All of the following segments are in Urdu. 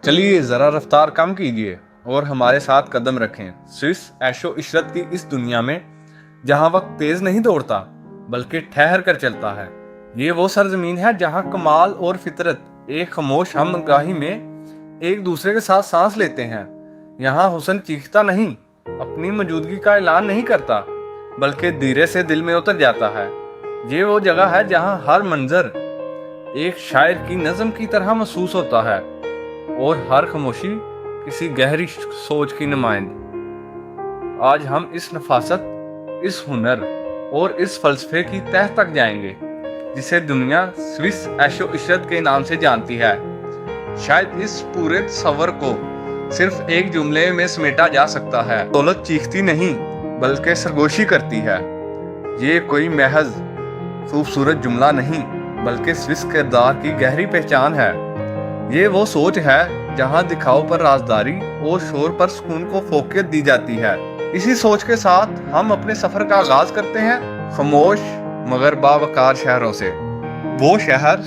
چلیے ذرا رفتار کم کیجیے اور ہمارے ساتھ قدم رکھیں سوئس عیش و عشرت کی اس دنیا میں، جہاں وقت تیز نہیں دوڑتا بلکہ ٹھہر کر چلتا ہے۔ یہ وہ سرزمین ہے جہاں کمال اور فطرت ایک خاموش ہمراہی میں ایک دوسرے کے ساتھ سانس لیتے ہیں۔ یہاں حسن چیختا نہیں، اپنی موجودگی کا اعلان نہیں کرتا، بلکہ دھیرے سے دل میں اتر جاتا ہے۔ یہ وہ جگہ ہے جہاں ہر منظر ایک شاعر کی نظم کی طرح محسوس ہوتا ہے اور ہر خاموشی کسی گہری سوچ کی نمائندگی۔ آج ہم اس نفاست، اس ہنر اور اس فلسفے کی تہہ تک جائیں گے جسے دنیا سوئس عیش و عشرت کے نام سے جانتی ہے۔ شاید اس پورے تصور کو صرف ایک جملے میں سمیٹا جا سکتا ہے: دولت چیختی نہیں بلکہ سرگوشی کرتی ہے۔ یہ کوئی محض خوبصورت جملہ نہیں بلکہ سوئس کردار کی گہری پہچان ہے۔ یہ وہ سوچ ہے جہاں دکھاؤ پر رازداری اور شور پر سکون کو فوقیت دی جاتی ہے۔ اسی سوچ کے ساتھ ہم اپنے سفر کا آغاز کرتے ہیں، خاموش مگر باوقار شہروں سے۔ وہ شہر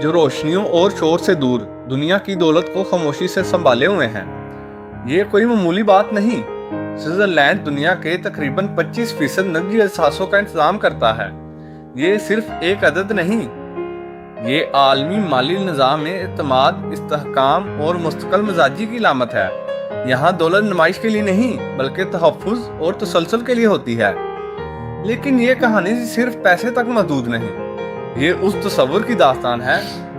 جو روشنیوں اور شور سے دور دنیا کی دولت کو خاموشی سے سنبھالے ہوئے ہیں۔ یہ کوئی معمولی بات نہیں۔ سوئٹزرلینڈ دنیا کے تقریباً 25% نجی اثاثوں کا انتظام کرتا ہے۔ یہ صرف ایک عدد نہیں، یہ عالمی مالی نظام میں اعتماد، استحکام اور مستقل مزاجی کی علامت ہے۔ یہاں دولت نمائش کے لیے نہیں بلکہ تحفظ اور تسلسل کے لیے ہوتی ہے۔ لیکن یہ کہانی صرف پیسے تک محدود نہیں، یہ اس تصور کی داستان ہے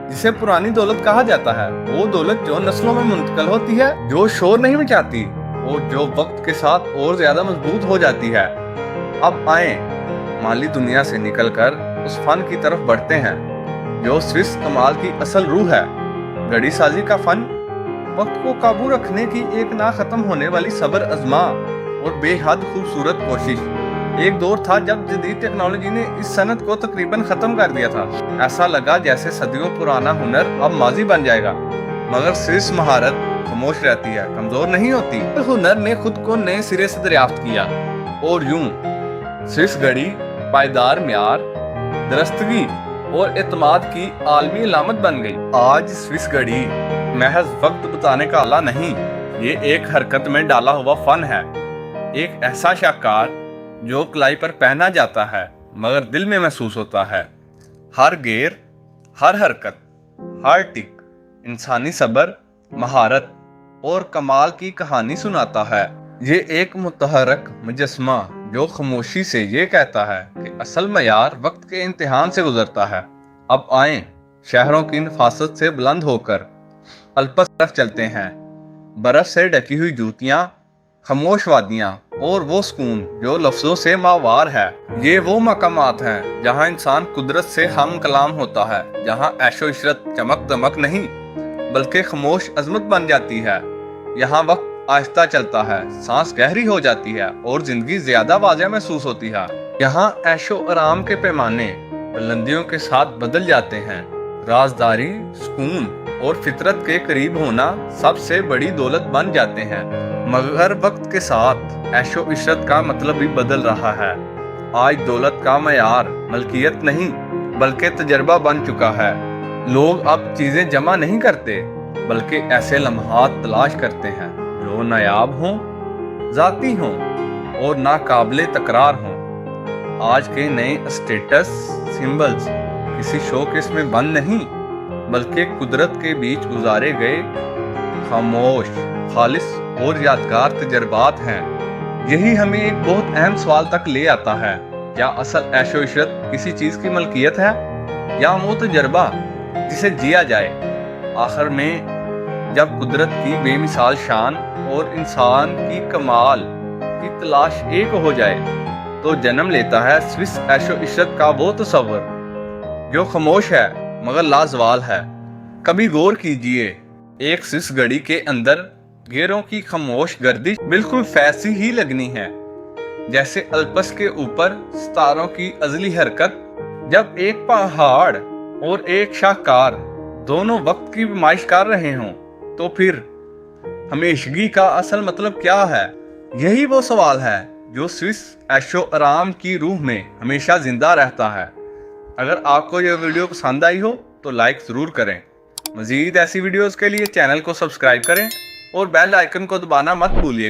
جسے پرانی دولت کہا جاتا ہے۔ وہ دولت جو نسلوں میں منتقل ہوتی ہے، جو شور نہیں مچاتی اور جو وقت کے ساتھ اور زیادہ مضبوط ہو جاتی ہے۔ اب آئیں مالی دنیا سے نکل کر اس فن کی طرف بڑھتے ہیں جو سوئس کمال کی اصل روح ہے۔ گھڑی سازی کا فن، وقت کو قابو رکھنے کی ایک نہ ختم ہونے والی صبر آزما اور بے حد خوبصورت کوشش۔ ایک دور تھا جب جدید ٹیکنالوجی نے اس صنعت کو تقریباً ختم کر دیا تھا۔ ایسا لگا جیسے صدیوں پرانا ہنر اب ماضی بن جائے گا، مگر سوئس مہارت خاموش رہتی ہے، کمزور نہیں ہوتی۔ ہنر نے خود کو نئے سرے سے دریافت کیا اور یوں سوئس گھڑی پائیدار معیار، درستگی اور اعتماد کی عالمی علامت بن گئی۔ آج سوئس گھڑی محض وقت بتانے کا آلہ نہیں، یہ ایک حرکت میں ڈالا ہوا فن ہے، ایک ایسا شاہکار جو کلائی پر پہنا جاتا ہے مگر دل میں محسوس ہوتا ہے۔ ہر گیر، ہر حرکت، ہر ٹک انسانی صبر، مہارت اور کمال کی کہانی سناتا ہے۔ یہ ایک متحرک مجسمہ جو خاموشی سے یہ کہتا ہے کہ اصل معیار وقت کے امتحان سے گزرتا ہے۔ اب آئیں شہروں کی نفاست سے بلند ہو کر الپس طرف چلتے ہیں۔ برف سے ڈکی ہوئی جوتیاں، خاموش وادیاں اور وہ سکون جو لفظوں سے ماوار ہے۔ یہ وہ مقامات ہیں جہاں انسان قدرت سے ہم کلام ہوتا ہے، جہاں عیش و عشرت چمک دمک نہیں بلکہ خاموش عظمت بن جاتی ہے۔ یہاں وقت آہستہ چلتا ہے، سانس گہری ہو جاتی ہے اور زندگی زیادہ واضح محسوس ہوتی ہے۔ یہاں عیش و آرام کے پیمانے بلندیوں کے ساتھ بدل جاتے ہیں۔ رازداری، سکون اور فطرت کے قریب ہونا سب سے بڑی دولت بن جاتے ہیں۔ مگر وقت کے ساتھ عیش و عشرت کا مطلب بھی بدل رہا ہے۔ آج دولت کا معیار ملکیت نہیں بلکہ تجربہ بن چکا ہے۔ لوگ اب چیزیں جمع نہیں کرتے بلکہ ایسے لمحات تلاش کرتے ہیں جو نایاب ہوں، ذاتی ہوں اور ناقابل تکرار ہوں۔ آج کے نئے اسٹیٹس سمبلز کسی شو کیس میں بند نہیں بلکہ قدرت کے بیچ گزارے گئے خاموش، خالص اور یادگار تجربات ہیں۔ یہی ہمیں ایک بہت اہم سوال تک لے آتا ہے: کیا اصل عیش و عشرت کسی چیز کی ملکیت ہے یا وہ تجربہ جسے جیا جائے؟ آخر میں جب قدرت کی بے مثال شان اور انسان کی کمال کی تلاش ایک ہو جائے تو جنم لیتا ہے سوئس عیش و عشرت کا وہ تصور جو خاموش ہے مگر لازوال ہے۔ کبھی غور کیجئے، ایک سوئس گھڑی کے اندر گیروں کی خاموش گردش بالکل ویسی ہی لگنی ہے جیسے الپس کے اوپر ستاروں کی ازلی حرکت۔ جب ایک پہاڑ اور ایک شاہکار دونوں وقت کی پیمائش کر رہے ہوں تو پھر ہمیشگی کا اصل مطلب کیا ہے؟ یہی وہ سوال ہے جو سوئس عیش و آرام کی روح میں ہمیشہ زندہ رہتا ہے۔ اگر آپ کو یہ ویڈیو پسند آئی ہو تو لائک ضرور کریں۔ مزید ایسی ویڈیوز کے لیے چینل کو سبسکرائب کریں اور بیل آئکن کو دبانا مت بھولیے.